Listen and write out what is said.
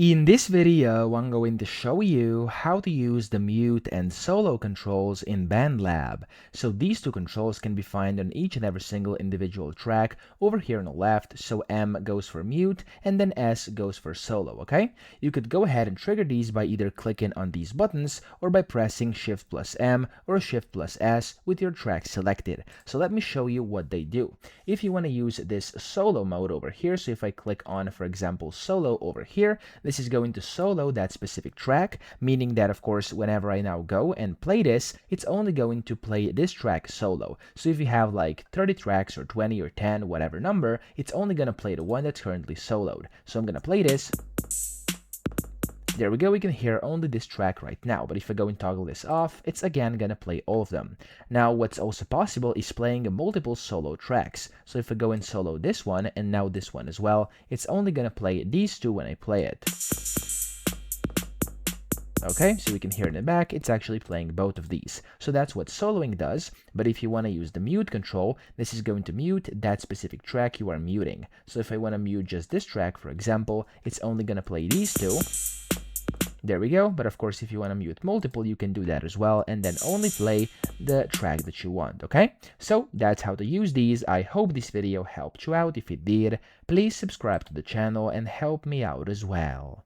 In this video, I'm going to show you how to use the mute and solo controls in BandLab. So these two controls can be found on each and every single individual track over here on the left. So M goes for mute and then S goes for solo, okay? You could go ahead and trigger these by either clicking on these buttons or by pressing Shift plus M or Shift plus S with your track selected. So let me show you what they do. If you want to use this solo mode over here, so if I click on, for example, solo over here, this is going to solo that specific track, meaning that, of course, whenever I now go and play this, it's only going to play this track solo. So if you have like 30 tracks or 20 or 10, whatever number, it's only going to play the one that's currently soloed. So I'm going to play this. There we go, we can hear only this track right now, but if I go and toggle this off, it's again gonna play all of them. Now, what's also possible is playing multiple solo tracks. So if I go and solo this one, and now this one as well, it's only gonna play these two when I play it. Okay, so we can hear in the back, it's actually playing both of these. So that's what soloing does, but if you want to use the mute control, this is going to mute that specific track you are muting. So if I want to mute just this track, for example, it's only gonna play these two. There we go, but of course if you want to mute multiple, you can do that as well, and then only play the track that you want, okay? So that's how to use these. I hope this video helped you out. If it did, please subscribe to the channel and help me out as well.